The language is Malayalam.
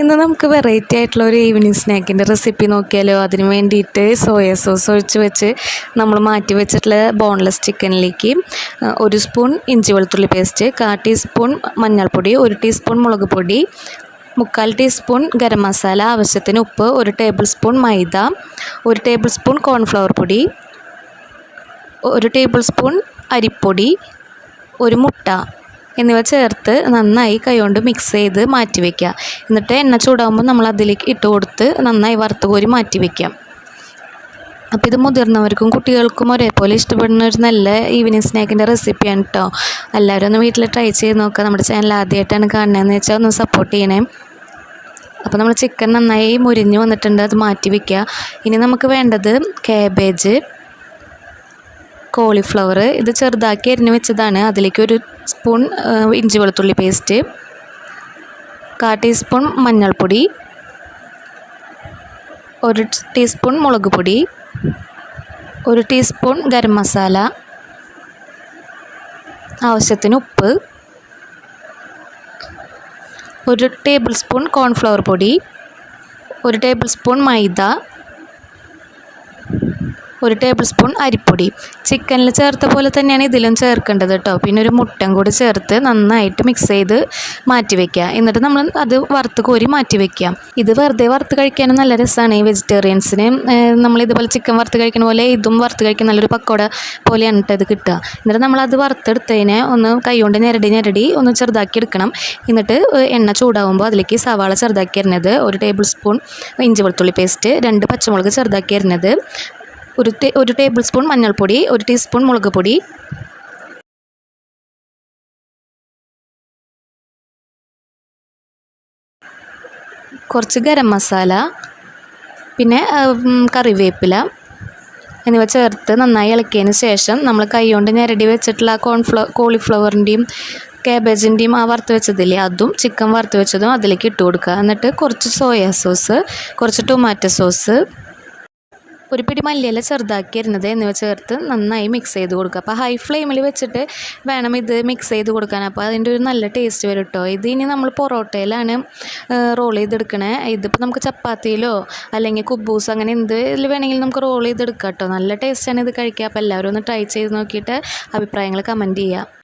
ഇന്ന് നമുക്ക് വെറൈറ്റി ആയിട്ടുള്ള ഒരു ഈവനിങ് സ്നാക്കിൻ്റെ റെസിപ്പി നോക്കിയാലോ. അതിന് വേണ്ടിയിട്ട് സോയ സോസ് ഒഴിച്ച് വെച്ച് നമ്മൾ മാറ്റി വെച്ചിട്ടുള്ള ബോൺലെസ് ചിക്കനിലേക്ക് 1 സ്പൂൺ ഇഞ്ചി വെളുത്തുള്ളി പേസ്റ്റ്, 1/4 ടീസ്പൂൺ മഞ്ഞൾപ്പൊടി, 1 ടീസ്പൂൺ മുളക് പൊടി, 3/4 ടീസ്പൂൺ ഗരം മസാല, ആവശ്യത്തിന് ഉപ്പ്, 1 ടേബിൾ സ്പൂൺ മൈദ, 1 ടേബിൾ സ്പൂൺ കോൺഫ്ലവർ പൊടി, 1 ടേബിൾ സ്പൂൺ അരിപ്പൊടി, 1 മുട്ട എന്നിവ ചേർത്ത് നന്നായി കൈകൊണ്ട് മിക്സ് ചെയ്ത് മാറ്റി വയ്ക്കുക. എന്നിട്ട് എണ്ണ ചൂടാകുമ്പോൾ നമ്മൾ അതിലേക്ക് ഇട്ട് കൊടുത്ത് നന്നായി വറുത്ത് കോരി മാറ്റി വയ്ക്കാം. അപ്പോൾ ഇത് മുതിർന്നവർക്കും കുട്ടികൾക്കും ഒരേപോലെ ഇഷ്ടപ്പെടുന്ന ഒരു നല്ല ഈവനിങ് സ്നാക്കിൻ്റെ റെസിപ്പിയാണ് കേട്ടോ. എല്ലാവരും ഒന്ന് വീട്ടിൽ ട്രൈ ചെയ്ത് നോക്കുക. നമ്മുടെ ചാനൽ ആദ്യമായിട്ടാണ് കാണുന്നതെന്ന് വെച്ചാൽ ഒന്ന് സപ്പോർട്ട് ചെയ്യണേ. അപ്പോൾ നമ്മൾ ചിക്കൻ നന്നായി മുരിഞ്ഞ് വന്നിട്ടുണ്ട്, അത് മാറ്റി വയ്ക്കുക. ഇനി നമുക്ക് വേണ്ടത് കാബേജ്, കോളിഫ്ലവർ, ഇത് ചെറുതാക്കി അരിഞ്ഞ് വെച്ചതാണ്. അതിലേക്ക് 1 സ്പൂൺ ഇഞ്ചി വെളുത്തുള്ളി പേസ്റ്റ്, 1/4 ടീസ്പൂൺ മഞ്ഞൾപ്പൊടി, 1 ടീസ്പൂൺ മുളക് പൊടി, 1 ടീസ്പൂൺ ഗരം മസാല, ആവശ്യത്തിന് ഉപ്പ്, 1 ടേബിൾ സ്പൂൺ കോൺഫ്ലവർ പൊടി, 1 ടേബിൾ സ്പൂൺ മൈദ, 1 ടേബിൾ സ്പൂൺ അരിപ്പൊടി. ചിക്കനിൽ ചേർത്ത പോലെ തന്നെയാണ് ഇതിലും ചേർക്കേണ്ടത് കേട്ടോ. പിന്നെ 1 മുട്ടയും കൂടി ചേർത്ത് നന്നായിട്ട് മിക്സ് ചെയ്ത് മാറ്റി വയ്ക്കുക. എന്നിട്ട് നമ്മൾ അത് വറുത്ത് കോരി മാറ്റി വയ്ക്കുക. ഇത് വെറുതെ വറുത്ത് കഴിക്കാനും നല്ല രസമാണ്. ഈ വെജിറ്റേറിയൻസിന് നമ്മളിതുപോലെ ചിക്കൻ വറുത്ത് കഴിക്കുന്ന പോലെ ഇതും വറുത്ത് കഴിക്കാൻ നല്ലൊരു പക്കോട പോലെയാണ് കേട്ടോ ഇത് കിട്ടുക. എന്നിട്ട് നമ്മളത് വറുത്തെടുത്തതിനെ ഒന്ന് കൈകൊണ്ട് ഞെരടി ഒന്ന് ചെറുതാക്കി എടുക്കണം. എന്നിട്ട് എണ്ണ ചൂടാകുമ്പോൾ അതിലേക്ക് സവാള ചെറുതാക്കി അരിഞ്ഞത്, 1 ടേബിൾ സ്പൂൺ ഇഞ്ചി വെളുത്തുള്ളി പേസ്റ്റ്, 2 പച്ചമുളക് ചെറുതാക്കി അരിഞ്ഞത്, 1 ടേബിൾ സ്പൂൺ മഞ്ഞൾപ്പൊടി, 1 ടീസ്പൂൺ മുളക് പൊടി, കുറച്ച് ഗരം മസാല, പിന്നെ കറിവേപ്പില എന്നിവ ചേർത്ത് നന്നായി ഇളക്കിയതിന് ശേഷം നമ്മൾ കൈകൊണ്ട് ഞെരടി വെച്ചിട്ടുള്ള കോളിഫ്ലവറിൻ്റെയും കാബേജിൻ്റെയും വറുത്ത് വെച്ചതില്ലേ, അതും ചിക്കൻ വറുത്ത് വെച്ചതും അതിലേക്ക് ഇട്ട് കൊടുക്കുക. എന്നിട്ട് കുറച്ച് സോയ സോസ്, കുറച്ച് ടൊമാറ്റോ സോസ്, 1 പിടി മല്ലിയില ചെറുതാക്കി അരിഞ്ഞത് എന്നിവ ചേർത്ത് നന്നായി മിക്സ് ചെയ്ത് കൊടുക്കുക. അപ്പോൾ ഹൈ ഫ്ലെയിമിൽ വെച്ചിട്ട് വേണം ഇത് മിക്സ് ചെയ്ത് കൊടുക്കാൻ. അപ്പോൾ അതിൻ്റെ ഒരു നല്ല ടേസ്റ്റ് വരും കേട്ടോ. ഇത് ഇനി നമ്മൾ പൊറോട്ടയിലാണ് റോൾ ചെയ്തെടുക്കണേ. ഇതിപ്പോൾ നമുക്ക് ചപ്പാത്തിയിലോ അല്ലെങ്കിൽ കുബൂസ് അങ്ങനെ എന്തിൽ വേണമെങ്കിലും നമുക്ക് റോൾ ചെയ്തെടുക്കാം കേട്ടോ. നല്ല ടേസ്റ്റാണ് ഇത് കഴിക്കുക. അപ്പോൾ എല്ലാവരും ഒന്ന് ട്രൈ ചെയ്ത് നോക്കിയിട്ട് അഭിപ്രായങ്ങൾ കമൻറ്റ് ചെയ്യുക.